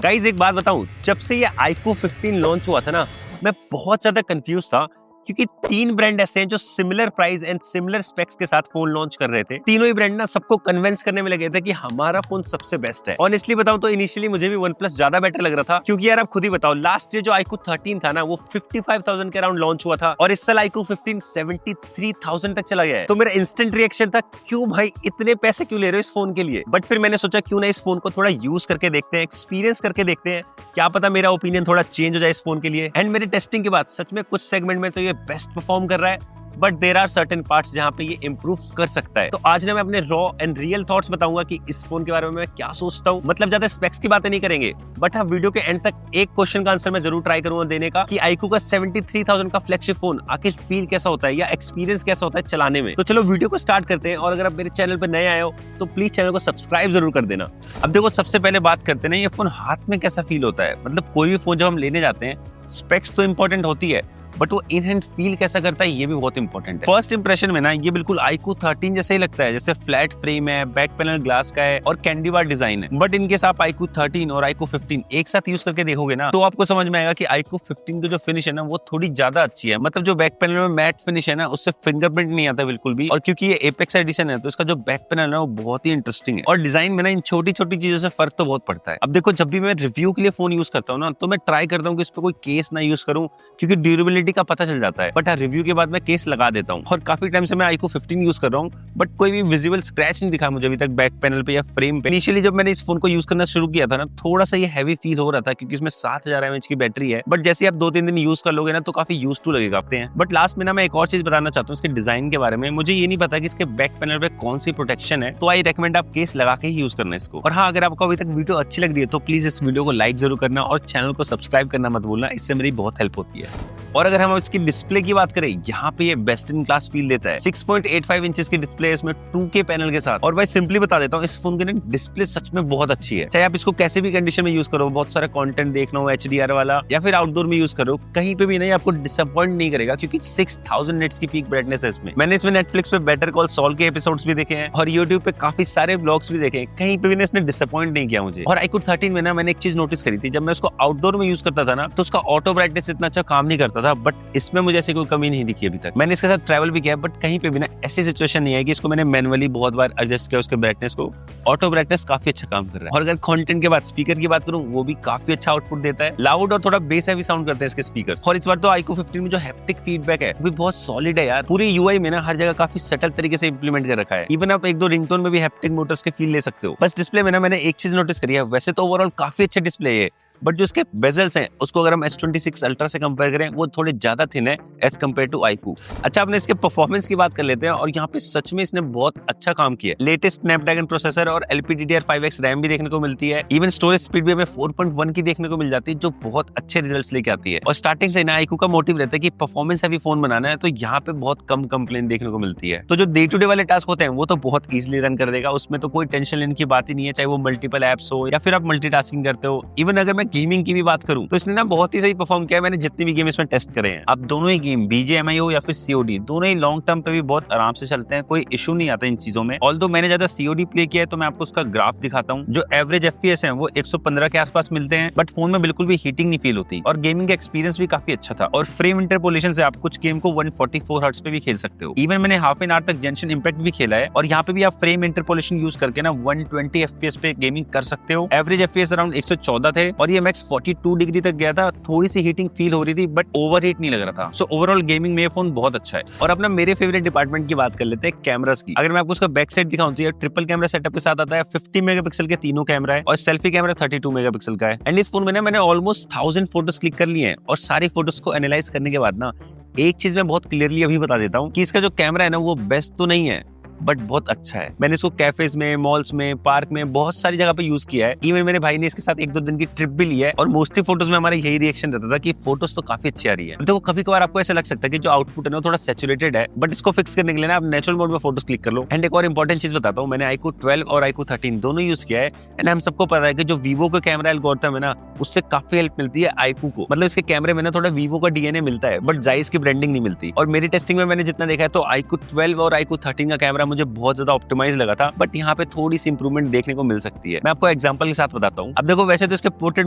Guys एक बात बताऊं, जब से ये iQOO 15 लॉन्च हुआ था ना, मैं बहुत ज्यादा कंफ्यूज था क्योंकि 3 ब्रांड ऐसे हैं जो similar price and similar specs के साथ फोन लॉन्च कर रहे थे। तीनों ही ब्रांड ना सबको कन्विंस करने में लगे थे कि हमारा फोन सबसे बेस्ट है। ऑनेस्टली बताऊं तो इनिशियली मुझे भी OnePlus ज्यादा बेटर लग रहा था, क्योंकि यार आप खुद ही बताओ, लास्ट ईयर जो iQOO 13 था ना वो 55,000 के अराउंड लॉन्च हुआ था और इस साल iQOO 15 73,000 तक चला गया है। तो मेरा इंस्टेंट रिएक्शन था, क्यों भाई इतने पैसे क्यों ले रहे हो इस फोन के लिए। बट फिर मैंने सोचा क्यों ना इस फोन को थोड़ा यूज करके देखते हैं, एक्सपीरियंस करके देखते हैं, क्या पता मेरा ओपिनियन थोड़ा चेंज हो जाए इस फोन के लिए। एंड मेरी टेस्टिंग के बाद सच में कुछ सेगमेंट में तो ये बेस्ट परफॉर्म कर रहा है, but there are certain parts जहां पे ये इंप्रूव कर सकता है। तो आज ना मैं अपने रॉ एंड रियल थॉट्स बताऊंगा कि इस फोन के बारे में मैं क्या सोचता हूं। मतलब ज्यादा स्पेक्स की बातें नहीं करेंगे, बट हाँ वीडियो के एंड तक एक क्वेश्चन का आंसर मैं जरूर ट्राई करूंगा देने का कि iQOO का 73,000 का फ्लैगशिप फोन आखिर फील कैसा होता है या एक्सपीरियंस कैसा होता है चलाने में। तो चलो वीडियो को स्टार्ट करते हैं, और अगर आप मेरे चैनल पर नए आए हो तो प्लीज चैनल को सब्सक्राइब जरूर कर देना। अब देखो, सबसे पहले बात करते हैं ये फोन हाथ में कैसा फील होता है। मतलब कोई भी फोन जब हम लेने जाते हैं, स्पेक्स तो इंपॉर्टेंट होती है, बट वो इन हैंड फील कैसा करता है ये भी बहुत इंपॉर्टेंट है। फर्स्ट इंप्रेशन में ना ये बिल्कुल iQOO 13 जैसे ही लगता है, जैसे फ्लैट फ्रेम है, बैक पैनल ग्लास का है और कैंडी बार डिजाइन है। बट इनकेस आप iQOO 13 और iQOO 15 एक साथ यूज करके देखोगे ना, तो आपको समझ में आएगा कि iQOO 15 की जो फिनिश है ना वो थोड़ी ज्यादा अच्छी है। मतलब जो बैक पैनल में मैट फिनिश है ना, उससे फिंगरप्रिंट नहीं आता बिल्कुल भी। और क्योंकि ये एपेक्स एडिशन है तो इसका जो बैक पैनल है ना वो बहुत ही इंटरेस्टिंग है। और डिजाइन में ना इन छोटी छोटी चीजों से फर्क तो बहुत पड़ता है। अब देखो, जब भी मैं रिव्यू के लिए फोन यूज करता हूँ ना, तो मैं ट्राई करता हूँ कि इस पर कोई केस ना यूज करूँ, क्योंकि ड्यूरेबिलिटी का पता चल जाता है। बट हाँ, रिव्यू के बाद मैं केस लगा देता हूँ। और काफी टाइम से मैं iQOO 15 यूज कर रहा हूँ, बट कोई भी विजिबल स्क्रैच नहीं दिखा मुझे अभी तक बैक पैनल पे या फ्रेम पे। इनिशियली जब मैंने इस फोन को यूज करना शुरू किया था ना, थोड़ा सा ये हैवी फील हो रहा था, क्योंकि इसमें 7000 mAh की बैटरी है। बट जैसे आप 2-3 दिन यूज कर लोगे ना, तो काफी यूज टू लगेगा आपते हैं। बट लास्ट में ना मैं एक और चीज बताना चाहता हूँ इसके डिजाइन के बारे में। मुझे ये नहीं पता कि इसके बैक पैनल पे कौन सी प्रोटेक्शन है, तो आई रेकमेंड आप केस लगा के ही यूज करना इसको। और हाँ, अगर आपको अभी तक वीडियो अच्छी लग रही है तो प्लीज इस वीडियो को लाइक जरूर करना और चैनल को सब्सक्राइब करना मत भूलना, इससे मेरी बहुत हेल्प होती है। और अगर हम इसकी डिस्प्ले की बात करें, यहाँ पे ये बेस्ट इन क्लास फील देता है। 6.85 इंचेस की डिस्प्ले है इसमें 2K पैनल के साथ। और भाई सिंपली बता देता हूँ, इस फोन की डिस्प्ले सच में बहुत अच्छी है। चाहे आप इसको कैसे भी कंडीशन में यूज करो, बहुत सारा कंटेंट देखना हो HDR वाला या फिर आउटडोर में यूज करो, कहीं पे भी नहीं आपको डिसअपॉइंट नहीं करेगा, क्योंकि 6000 निट्स की पीक ब्राइटनेस है इसमें। मैंने इसमें नेटफ्लिक्स पे बेटर कॉल सॉल के एपिसोड्स भी देखे हैं और यूट्यूब पे काफी सारे ब्लॉग्स भी देखे हैं, कहीं पे भी इसने डिसअपॉइंट नहीं किया मुझे। और iQOO 13 में ना मैंने एक चीज नोटिस करी थी, जब मैं उसको आउटडोर में यूज करता था ना, तो उसका ऑटो ब्राइटनेस इतना अच्छा काम नहीं करता था। बट इसमें मुझे ऐसी कोई कमी नहीं दिखी अभी तक। मैंने इसके साथ ट्रैवल भी किया, बट कहीं पे भी ना ऐसी सिचुएशन नहीं है कि इसको मैंने मैनुअली बहुत बार एडजस्ट किया उसके ब्राइटनेस को। ऑटो ब्राइटनेस काफी अच्छा काम कर रहा है। और अगर कंटेंट के बाद स्पीकर की बात करूं, वो भी काफी अच्छा आउटपुट देता है। लाउड और थोड़ा बेस हैवी साउंड करते हैं इसके स्पीकर्स। और इस बार तो iQOO 15 में जो हैप्टिक फीडबैक है वो भी बहुत सॉलिड है यार। पूरी UI में ना हर जगह काफी सटल तरीके से इंप्लीमेंट कर रखा है। इवन आप 1-2 रिंगटोन में भी हैप्टिक मोटर्स के फील ले सकते हो। बस डिस्प्ले में ना मैंने एक चीज नोटिस करी है, वैसे तो ओवरऑल काफी अच्छा डिस्प्ले है, बट जो इसके बेजल्स हैं उसको अगर हम S26 अल्ट्रा से कंपेयर करें, वो थोड़े ज्यादा थिन है एज कंपेयर टू iQOO। अच्छा, अपने इसके परफॉर्मेंस की बात कर लेते हैं, और यहाँ पे सच में इसने बहुत अच्छा काम किया। लेटेस्ट स्नैपड्रैगन प्रोसेसर और LPDDR5X रैम भी देखने को मिलती है। इवन स्टोरेज स्पीड भी हमें 4.1 की देखने को मिल जाती है, जो बहुत अच्छे रिजल्ट्स लेके आती है। और स्टार्टिंग से ना iQOO का मोटिव रहता है कि परफॉर्मेंस हैवी फोन बनाना है, तो यहाँ पे बहुत कम कंप्लेन देखने को मिलती है। तो जो डे टू डे वाले टास्क होते हैं वो तो बहुत ईजिली रन कर देगा, उसमें तो कोई टेंशन लेने की बात ही नहीं है, चाहे वो मल्टीपल एप्स हो या फिर आप मल्टीटास्किंग करते हो। इवन अगर मैं गेमिंग की भी बात करूं तो इसने ना बहुत ही सही परफॉर्म किया है। मैंने जितनी भी गेम इसमें टेस्ट करे हैं, अब दोनों ही गेम BGMI हो या फिर COD, दोनों ही लॉन्ग टर्म पे भी बहुत आराम से चलते हैं, कोई इशू नहीं आता इन चीजों में। ऑल्दो मैंने ज्यादा COD प्ले किया है, तो मैं आपको उसका ग्राफ दिखाता हूं। जो एवरेज FPS है वो 115 के आसपास मिलते हैं, बट फोन में बिल्कुल भी हीटिंग नहीं फील होती और गेमिंग का एक्सपीरियंस भी काफी अच्छा था। और फ्रेम इंटरपोलेशन से आप कुछ गेम को 144 हर्ट्ज पे भी खेल सकते हो। इवन मैंने हाफ एन आवर तक जेंशन इंपैक्ट भी खेला है, और यहाँ पे भी आप फ्रेम इंटरपोलेशन यूज करके ना 120 FPS पे गेमिंग कर सकते हो। एवरेज FPS अराउंड 114 थे और ये मैक्स 42 डिग्री तक गया था। थोड़ी सी हीटिंग फील हो रही थी, बट ओवर हीट नहीं लग रहा था। सो ओवरऑल गेमिंग में ये फोन बहुत अच्छा है। और अपना मेरे फेवरेट डिपार्टमेंट की बात कर लेते हैं, कैमरास की। अगर मैं आपको उसका बैक साइड दिखाऊं तो ये ट्रिपल कैमरा सेटअप के साथ आता है। 50 मेगापिक्सल के तीनों कैमरा है और सेल्फी कैमरा 32 मेगापिक्सल का है। एंड इस फोन में ना मैंने ऑलमोस्ट 1000 फोटोज क्लिक कर लिए हैं, और सारी फोटोज को एनालाइज करने के बाद ना एक चीज मैं बहुत क्लियरली अभी बता देता हूँ कि इसका जो कैमरा है ना वो बेस्ट तो नहीं है, बट बहुत अच्छा है। मैंने इसको कैफेज में, मॉल्स में, पार्क में बहुत सारी जगह पे यूज किया है। इवन मेरे भाई ने इसके साथ 1-2 दिन की ट्रिप भी ली है, और मोस्टली फोटोज में हमारा यही रिएक्शन रहता था कि फोटोज तो काफी अच्छी आ रही है। तो कभी कभार आपको ऐसा लग सकता है कि जो आउटपुट है ना थोड़ा सैचुरेटेड है, बट इसको फिक्स करने के लिए ना आप नेचुरल मोड में फोटोज क्लिक कर लो। एंड एक और इंपॉर्टेंट चीज बताता हूँ, मैंने iQOO 12 और iQOO 13 दोनों यूज किया है। एंड हम सबको पता है कि जो वीवो का कैमरा एल्गोरिथम है ना, उससे काफी हेल्प मिलती है iQOO को। मतलब इसके कैमरे में ना थोड़ा वीवो का DNA मिलता है, बट जायज की ब्रांडिंग नहीं मिलती। और मेरी टेस्टिंग में मैंने जितना देखा है, तो iQOO 12 और iQOO 13 का कैमरा कैमरा मुझे बहुत ज्यादा ऑप्टिमाइज लगा था, बट यहाँ पे थोड़ी सी इंप्रूवमेंट देखने को मिल सकती है। मैं आपको एग्जांपल के साथ बताता हूँ। अब देखो, वैसे तो इसके पोर्ट्रेट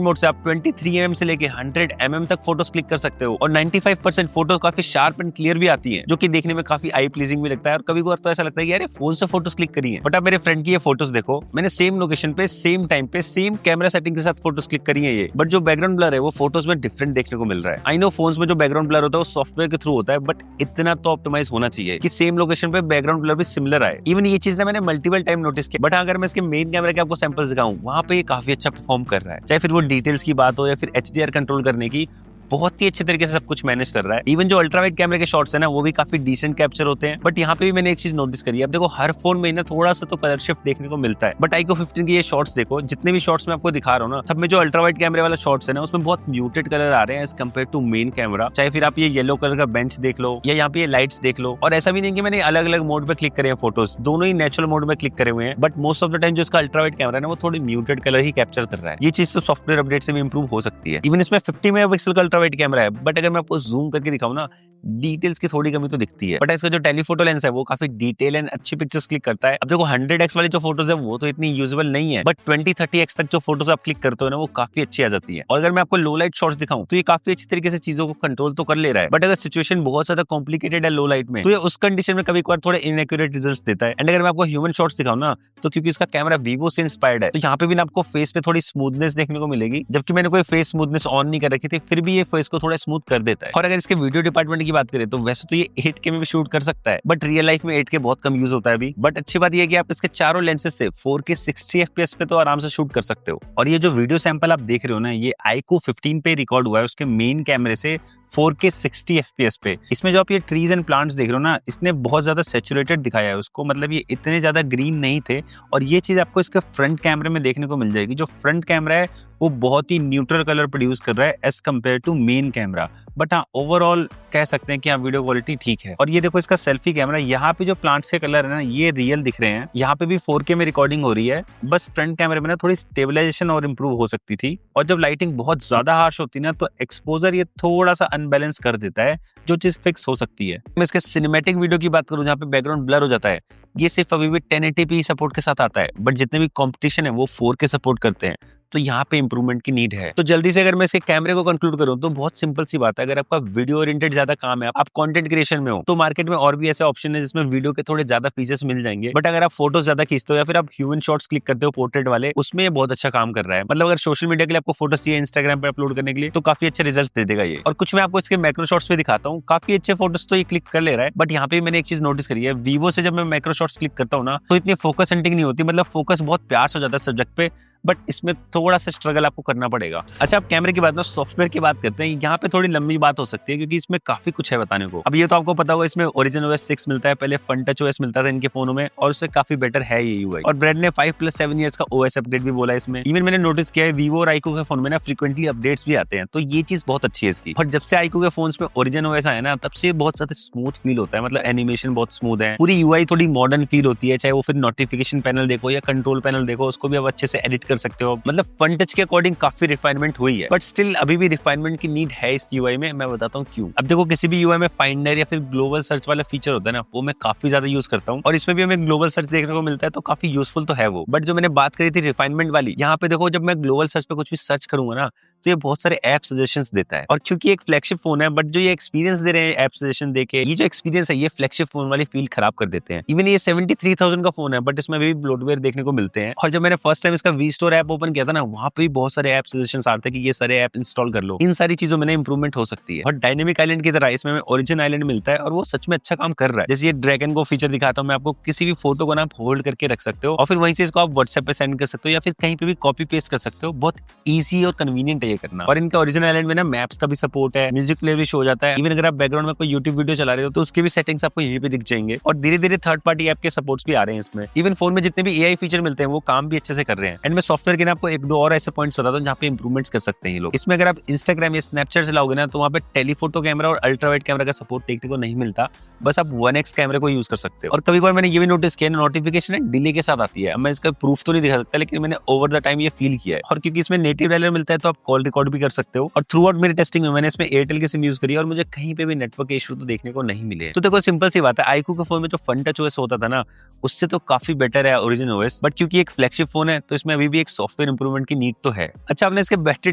मोड से आप 23 mm से लेके 100 mm तक फोटोज क्लिक कर सकते हो और 95% फोटोज काफी शार्प एंड क्लियर भी आती है, जो कि देखने में काफी आई प्लीजिंग भी लगता है। और कभी कभार तो ऐसा लगता है कि यार फोन से फोटोज क्लिक करी है। बट अब मेरे फ्रेंड की ये फोटोज देखो, मैंने सेम लोकेशन पे सेम टाइम पे सेम कैमरा सेटिंग के साथ फोटोज क्लिक करी है ये, बट जो बैकग्राउंड ब्लर है वो फोटोज में डिफरेंट देखने को मिल रहा है। आई नो फोन्स में जो बैकग्राउंड ब्लर होता है वो सॉफ्टवेयर के थ्रू होता है, बट इतना तो ऑप्टिमाइज होना चाहिए कि सेम लोकेशन पे बैकग्राउंड ब्लर भी सिमिलर आए। इवन ये चीज ना मैंने मल्टीपल टाइम नोटिस किया। बट अगर मैं इसके मेन कैमरा के आपको सैंपल्स दिखाऊं, वहां पे ये काफी अच्छा परफॉर्म कर रहा है, चाहे फिर वो डिटेल्स की बात हो या फिर HDR कंट्रोल करने की, बहुत ही अच्छे तरीके से सब कुछ मैनेज कर रहा है। इवन जो अल्ट्रा वाइड कैमरे के शॉट्स है ना, वो भी काफी डिसेंट कैप्चर होते हैं। बट यहाँ पे भी मैंने एक चीज नोटिस करी है। अब देखो, हर फोन में ना थोड़ा सा तो कलर शिफ्ट देखने को मिलता है, बट iQOO 15 के ये शॉट्स देखो, जितने भी शॉट्स मैं आपको दिखा रहा हूँ ना, सब में जो अल्ट्रा वाइड कैमरे वाला शॉट्स है ना, उसमें बहुत म्यूटेड कलर आ रहे हैं as compare to main camera. चाहे फिर आप ये येलो कलर का बेंच देख लो या यहाँ पे ये लाइट्स देख लो। और ऐसा भी नहीं कि मैंने अलग अलग मोड पे क्लिक करे हैं फोटोज, दोनों ही नेचुरल मोड में क्लिक करे हुए हैं, but most of the time जो इसका अल्ट्रा वाइड कैमरा है ना, वो थोड़ी म्यूटेड कलर ही कैप्चर कर रहा है। ये चीज तो सॉफ्टवेयर अपडेट से भी इंप्रूव हो सकती है। इवन इसमें 50 मेगापिक्सल का अल्ट्रा वाइड कैमरा है, बट अगर मैं आपको जूम करके दिखाऊं ना, डिटेल्स की थोड़ी कमी तो दिखती है। बट इसका जो टेलीफोटो लेंस है वो काफी डिटेल एंड अच्छी पिक्चर्स क्लिक करता है। अब देखो, 100x वाली जो फोटोज है वो तो इतनी यूजेबल नहीं है, बट 20-30x तक जो फोटोज आप क्लिक करते हो ना, वो काफी अच्छी आ जाती है। और अगर मैं आपको लो लाइट शॉट्स दिखाऊं तो ये काफी अच्छी तरीके से चीजों को कंट्रोल तो कर ले रहा है। बट अगर सिचुएशन बहुत ज्यादा कॉम्प्लिकेटेड है लो लाइट में, तो ये उस कंडीशन में कभी कभार थोड़े इनएक्यूरेट रिजल्ट्स देता है। एंड अगर मैं आपको ह्यूमन शॉट्स दिखाऊं ना, तो क्योंकि इसका कैमरा वीवो से इंस्पायर्ड है, तो यहाँ पे भी ना आपको फेस पे थोड़ी स्मूथनेस देखने को मिलेगी, जबकि मैंने कोई फेस स्मूथनेस ऑन नहीं कर रखी थी, फिर भी ये फेस को थोड़ा स्मूथ कर देता है। और अगर इसके वीडियो डिपार्टमेंट की बात करें तो वैसे तो ये 8K में भी शूट कर सकता है, बट रियल लाइफ में 8K बहुत कम यूज होता है अभी। बट अच्छी बात ये है कि आप इसके चारों लेंसेज से 4K 60 FPS पे तो आराम से शूट कर सकते हो। और ये जो वीडियो सैंपल आप देख रहे हो ना, ये iQOO 15 पे रिकॉर्ड हुआ है उसके मेन कैमरे से 4K 60 FPS पे। इसमें जो आप ये ट्रीज एंड प्लांट्स देख रहे हो ना, इसने बहुत ज्यादा सैचुरेटेड दिखाया है उसको, मतलब ये इतने ज्यादा ग्रीन नहीं थे। और ये चीज आपको इसके फ्रंट कैमरे में देखने को मिल जाएगी। जो फ्रंट कैमरा है वो बहुत ही न्यूट्रल कलर प्रोड्यूस कर रहा है as compare to main camera. But हाँ, ओवरऑल कह सकते हैं कि हाँ, वीडियो क्वालिटी ठीक है। और ये देखो इसका सेल्फी कैमरा, यहाँ पे जो प्लांट्स के कलर है ना, ये रियल दिख रहे हैं। यहाँ पे भी 4K में रिकॉर्डिंग हो रही है, बस फ्रंट कैमरे में ना थोड़ी स्टेबलाइजेशन और इम्प्रूव हो सकती थी। और जब लाइटिंग बहुत ज्यादा हार्श होती है ना, तो एक्सपोजर ये थोड़ा सा अनबैलेंस कर देता है, जो चीज फिक्स हो सकती है। मैं इसके सिनेमैटिक वीडियो की बात करूं, जहाँ पे बैकग्राउंड ब्लर हो जाता है, ये सिर्फ अभी भी 1080p सपोर्ट के साथ आता है, बट जितने भी कॉम्पिटिशन है वो 4K सपोर्ट करते हैं, तो यहाँ पे इंप्रूवमेंट की नीड है। तो जल्दी से अगर मैं इसके कैमरे को कंक्लूड करूं तो बहुत सिंपल सी बात है। अगर आपका वीडियो ओरिएंटेड ज्यादा काम है, आप कंटेंट क्रिएशन में हो, तो मार्केट में और भी ऐसे ऑप्शन है जिसमें वीडियो के थोड़े ज्यादा फीचर्स मिल जाएंगे। बट अगर आप फोटोज ज्यादा खींचते हो या फिर आप ह्यूमन शॉट्स क्लिक करते हो पोर्ट्रेट वाले, उसमें ये बहुत अच्छा काम कर रहा है। मतलब अगर सोशल मीडिया के लिए आपको फोटोज चाहिए इंस्टाग्राम पे अपलोड करने के लिए, तो काफी अच्छे रिजल्ट दे देगा ये। और कुछ मैं आपको इसके मैक्रो शॉट्स पे दिखाता हूँ, काफी अच्छे फोटोज तो ये क्लिक कर ले रहा है। बट यहाँ पे मैंने एक चीज नोटिस करी है, वीवो से जब मैं मैक्रो शॉट्स क्लिक करता हूँ ना, तो इतनी फोकस हंटिंग नहीं होती, मतलब फोकस बहुत प्यार से हो जाता है सब्जेक्ट पे, बट इसमें थोड़ा सा स्ट्रगल आपको करना पड़ेगा। अच्छा, अब कैमरे की बात ना सॉफ्टवेयर की बात करते हैं। यहाँ पे थोड़ी लंबी बात हो सकती है क्योंकि इसमें काफी कुछ है बताने को। अब ये तो आपको पता होगा, इसमें Origin OS 6 मिलता है, पहले FunTouch OS मिलता था इनके फोनों में, और उससे काफी बेटर है ये UI। और ब्रांड ने 5+7 ईयर्स का OS अपडेट भी बोला है इसमें। इवन मैंने नोटिस किया है Vivo और iQOO के फोन में ना फ्रीक्वेंटली अपडेट्स भी आते हैं, तो ये चीज बहुत अच्छी है इसकी। और जब से iQOO के फोन्स में Origin OS आया ना, तब से बहुत ज्यादा स्मूथ फील होता है, मतलब एनिमेशन बहुत स्मूथ है, पूरी UI थोड़ी मॉडर्न फील होती है। चाहे वो फिर नोटिफिकेशन पैनल देखो या कंट्रोल पैनल देखो, उसको भी आप अच्छे से एडिट कर सकते हो। मतलब FunTouch के अकॉर्डिंग काफी रिफाइनमेंट हुई है, बट स्टिल अभी भी रिफाइनमेंट की नीड है इस UI में। मैं बताता हूँ क्यों। अब देखो, किसी भी UI में फाइंडर या फिर ग्लोबल सर्च वाला फीचर होता है ना, वो मैं काफी ज्यादा यूज करता हूँ, और इसमें भी हमें ग्लोबल सर्च देखने को मिलता है, तो काफी यूजफुल तो है वो। बट जो मैंने बात करी थी रिफाइनमेंट वाली, यहाँ पे देखो, जब मैं ग्लोबल सर्च पे कुछ भी सर्च करूंगा ना, तो ये बहुत सारे ऐप सजेशंस देता है। और क्योंकि एक फ्लैगशिप फोन है, बट जो ये एक्सपीरियंस दे रहे हैं ऐप सजेशन देके, ये जो एक्सपीरियंस है ये फ्लैगशिप फोन वाली फील खराब कर देते हैं। इवन ये 73,000 का फोन है, बट इसमें भी ब्लोटवेयर देखने को मिलते हैं। और जब मैंने फर्स्ट टाइम इसका वी स्टोर ऐप ओपन किया था ना, वहाँ पे भी बहुत सारे ऐप सजेशंस आते हैं कि ये सारे ऐप इंस्टॉल कर लो। इन सारी चीजों में इंप्रूवमेंट हो सकती है। और डायनेमिक आइलैंड की तरह इसमें ओरिजिन आइलैंड मिलता है, और वो सच में अच्छा काम कर रहा है। जैसे ये ड्रैगन को फीचर दिखाता हूँ मैं आपको, किसी भी फोटो को ना आप होल्ड करके रख सकते हो, और फिर वहीं से इसको आप व्हाट्सएप पे सेंड कर सकते हो या फिर कहीं पे भी कॉपी पेस्ट कर सकते हो। बहुत ईजी और कन्वीनियंट है ये करना। और इनका ओरिजिन आइलैंड में ना मैप्स का भी सपोर्ट है, म्यूजिक प्लेयर भी शो हो जाता है। इवन अगर आप बैकग्राउंड में कोई यूट्यूब वीडियो चला रहे हो, तो उसके भी सेटिंग्स आपको यहीं पे दिख जाएंगे। और धीरे धीरे थर्ड पार्टी ऐप के सपोर्ट्स भी आ रहे हैं इसमें। इवन फोन में जितने भी AI फीचर मिलते हैं वो काम भी अच्छे से कर रहे हैं। एंड मैं सॉफ्टवेयर के ना आपको एक दो और ऐसे पॉइंट्स बताता हूँ जहाँ पे इंप्रूवमेंट्स कर सकते हैं ये लोग। इसमें अगर आप इंस्टाग्राम या स्नैपचैट चलाओगे ना, तो वहाँ पे टेलीफोटो कैमरा और अल्ट्रा वाइड कैमरा का सपोर्ट देखने को नहीं मिलता, बस आप 1x कैमरे को यूज कर सकते हो। और कभी कभार मैंने ये भी नोटिस किया, नोटिफिकेशन डिले के साथ आती है। मैं इसका प्रूफ तो नहीं दिखा सकता, लेकिन मैंने ओवर द टाइम ये फील किया है। और क्योंकि इसमें नेटिव डायलर मिलता है, तो आप कॉल रिकॉर्ड भी कर सकते हो। और थ्रू आउट मेरी टेस्टिंग में मैंने इसमें एयरटेल की सिम यूज करी और मुझे कहीं पे भी नेटवर्क इशू तो देखने को नहीं मिले। तो देखो सिंपल सी बात है, iQOO के फोन में जो फन टच ओएस होता था ना, उससे तो काफी बेटर है ओरिजिन ओएस, बट क्योंकि एक फ्लैगशिप फोन है तो इसमें अभी भी एक सॉफ्टवेयर इंप्रूवमेंट की नीड तो है। अच्छा, हमने इसके बैटरी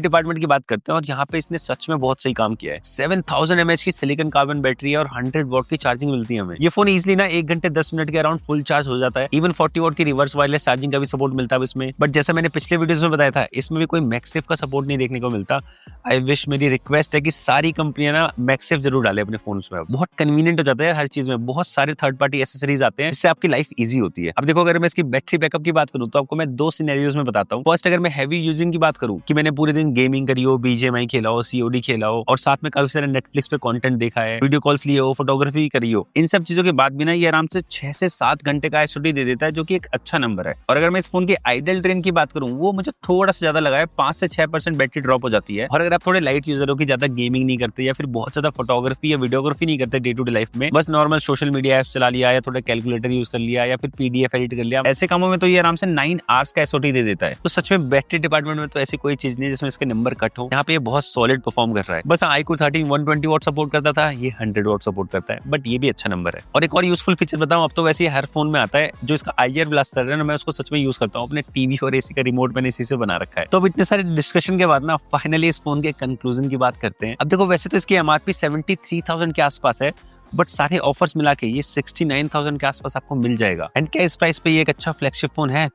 डिपार्टमेंट की बात करते हैं और यहाँ पे इसने सच में बहुत सही काम किया है। 7000 mAh की सिलिकॉन कार्बन बैटरी है और 100 वॉट की चार्जिंग मिलती है हमें। ये फोन इजिली ना 1 घंटे 10 मिनट के अराउंड फुल चार्ज हो जाता है। इवन 40 वॉट की रिवर्स वायरलेस चार्जिंग का भी सपोर्ट मिलता है इसमें। बट जैसा मैंने पिछले वीडियोस में बताया था, इसमें भी कोई मैक्सेफ का सपोर्ट नहीं देखने को मिलता। आई विश, मेरी रिक्वेस्ट है कि सारी कंपनियां ना मैक्सेफ जरूर डाले अपने फोन में। बहुत कन्वीनियंट हो जाता है हर चीज में, बहुत सारे थर्ड पार्टी एसेसरीज आते हैं जिससे आपकी लाइफ इजी होती है। अब देखो, अगर मैं इसकी बैटरी बैकअप की बात करूं तो आपको मैं 2 सिनेरियोज में बताता हूं। फर्स्ट, अगर मैं हैवी यूजिंग की बात करूं कि मैंने पूरे दिन गेमिंग करी हो, बीजीएमआई खेला हो, सीओडी खेला हो और साथ में काफी सारे नेटफ्लिक्स पे कंटेंट देखा है, वीडियो कॉल्स लिए हो, फोटोग्राफी करी हो, इन सब चीजों के बाद भी ना ये आराम से 6 से 7 घंटे का एसओडी दे देता है, जो कि एक अच्छा नंबर है। और अगर मैं इस फोन की आइडल ड्रेन की बात करूं, वो मुझे थोड़ा सा ज्यादा लगा है, 5 से 6% बैटरी ड्रॉप हो जाती है। और अगर आप थोड़े लाइट यूजर हो कि ज्यादा गेमिंग नहीं करते या फिर बहुत ज्यादा फोटोग्राफी या वीडियोग्राफी नहीं करते डे टू डे लाइफ में, बस नॉर्मल सोशल मीडिया एप्स चला लिया या थोड़ा कैलकुलेटर यूज कर लिया या फिर पीडीएफ एडिट कर लिया, ऐसे कामों में तो ये आराम से 9 आवर्स का एसओटी दे देता है। तो सच में बैटरी डिपार्टमेंट में तो ऐसी कोई चीज नहीं है जिसमें इसके नंबर कट हो। यहाँ पे ये बहुत सॉलिड परफॉर्म कर रहा है। बस iQOO 13 120 वॉट सपोर्ट करता था, ये 100 वॉट सपोर्ट करता है, बट ये भी अच्छा नंबर है। और एक और यूजफुल फीचर बताऊं, अब तो वैसे ही हर फोन में आता है, जो इसका IR ब्लास्टर है ना, मैं उसको सच में यूज करता हूँ। अपने टीवी और एसी का रिमोट मैंने इसी से बना रखा है। तो अब इतने सारे डिस्कशन के बाद ना फाइनली इस फोन के कंक्लूजन की बात करते हैं। अब देखो, वैसे तो इसकी एमआरपी 73,000 के आसपास है, बट सारे ऑफर्स मिला के ये 69,000 के आसपास आपको मिल जाएगा। एंड क्या इस प्राइस पे ये एक अच्छा फ्लैगशिप फोन है?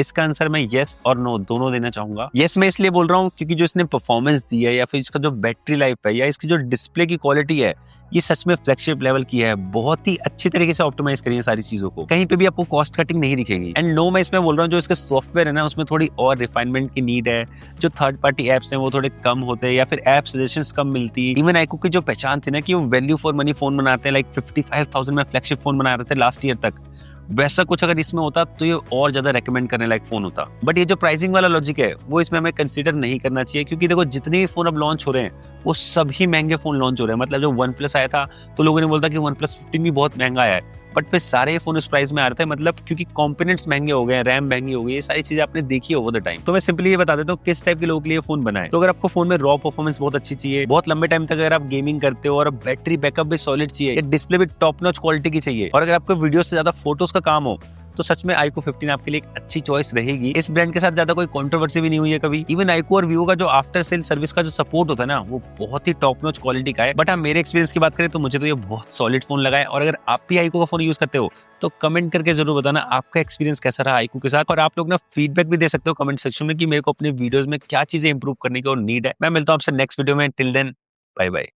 इसका आंसर मैं येस और नो दोनों देना चाहूंगा। येस मैं इसलिए बोल रहा हूँ क्योंकि जो इसने परफॉर्मेंस दी है या फिर इसका जो बैटरी लाइफ है या इसकी जो डिस्प्ले की क्वालिटी है, ये सच में फ्लैगशिप लेवल की है। बहुत ही अच्छी तरीके से ऑप्टिमाइज करी है सारी चीजों को, कहीं पे भी आपको कॉस्ट कटिंग नहीं दिखेगी। एंड नो मैं इसमें बोल रहा हूँ, जो इसके सॉफ्टवेयर है ना, उसमें थोड़ी और रिफाइनमेंट की नीड है। जो थर्ड पार्टी एप्स हैं वो थोड़े कम होते हैं या फिर ऐप सजेशंस कम मिलती है। इवन iQOO की जो पहचान थी ना कि वो वैल्यू फॉर मनी फोन बनाते हैं, लाइक 55,000 में फ्लैगशिप फोन बना रहे थे लास्ट ईयर तक, वैसा कुछ अगर इसमें होता तो ये और ज्यादा रेकमेंड करने लायक फोन होता। बट ये जो प्राइसिंग वाला लॉजिक है वो इसमें हमें कंसीडर नहीं करना चाहिए, क्योंकि देखो जितने भी फोन अब लॉन्च हो रहे हैं वो सभी महंगे फोन लॉन्च हो रहे हैं। मतलब जब OnePlus आया था तो लोगों ने बोलता कि OnePlus 15 भी बहुत महंगा आया है, बट फिर सारे फोन इस प्राइस में आ रहे थे, मतलब क्योंकि कंपोनेंट्स महंगे हो गए हैं, रैम महंगी हो गई, ये सारी चीजें आपने देखी ओवर द टाइम। तो मैं सिंपली ये बता देता हूँ किस टाइप के लोगों के लिए फोन बना है। तो अगर आपको फोन में रॉ परफॉर्मेंस बहुत अच्छी चाहिए, बहुत लंबे टाइम तक अगर आप गेमिंग करते हो और बैटरी बैकअप भी सॉलिड चाहिए, या डिस्प्ले भी टॉप नॉच क्वालिटी की चाहिए, और अगर आपको वीडियो से ज्यादा फोटोज का काम हो, तो सच में iQOO 15 आपके लिए एक अच्छी चॉइस रहेगी। इस ब्रांड के साथ ज्यादा कोई कंट्रोवर्सी भी नहीं हुई है कभी। इवन iQOO और Vivo का जो आफ्टर सेल सर्विस का जो सपोर्ट होता है ना, वो बहुत ही टॉप नॉच क्वालिटी का है। बट हाँ, मेरे एक्सपीरियंस की बात करें तो मुझे तो ये बहुत सॉलिड फोन लगा है। और अगर आप भी iQOO का फोन यूज करते हो तो कमेंट करके जरूर बताना आपका एक्सपीरियंस कैसा रहा iQOO के साथ। और आप लोग ना फीडबैक भी दे सकते हो कमेंट सेक्शन में कि मेरे को अपने वीडियोस में क्या चीजें इंप्रूव करने की और नीड है। मैं मिलता हूँ आपसे नेक्स्ट वीडियो में। Till then, bye bye.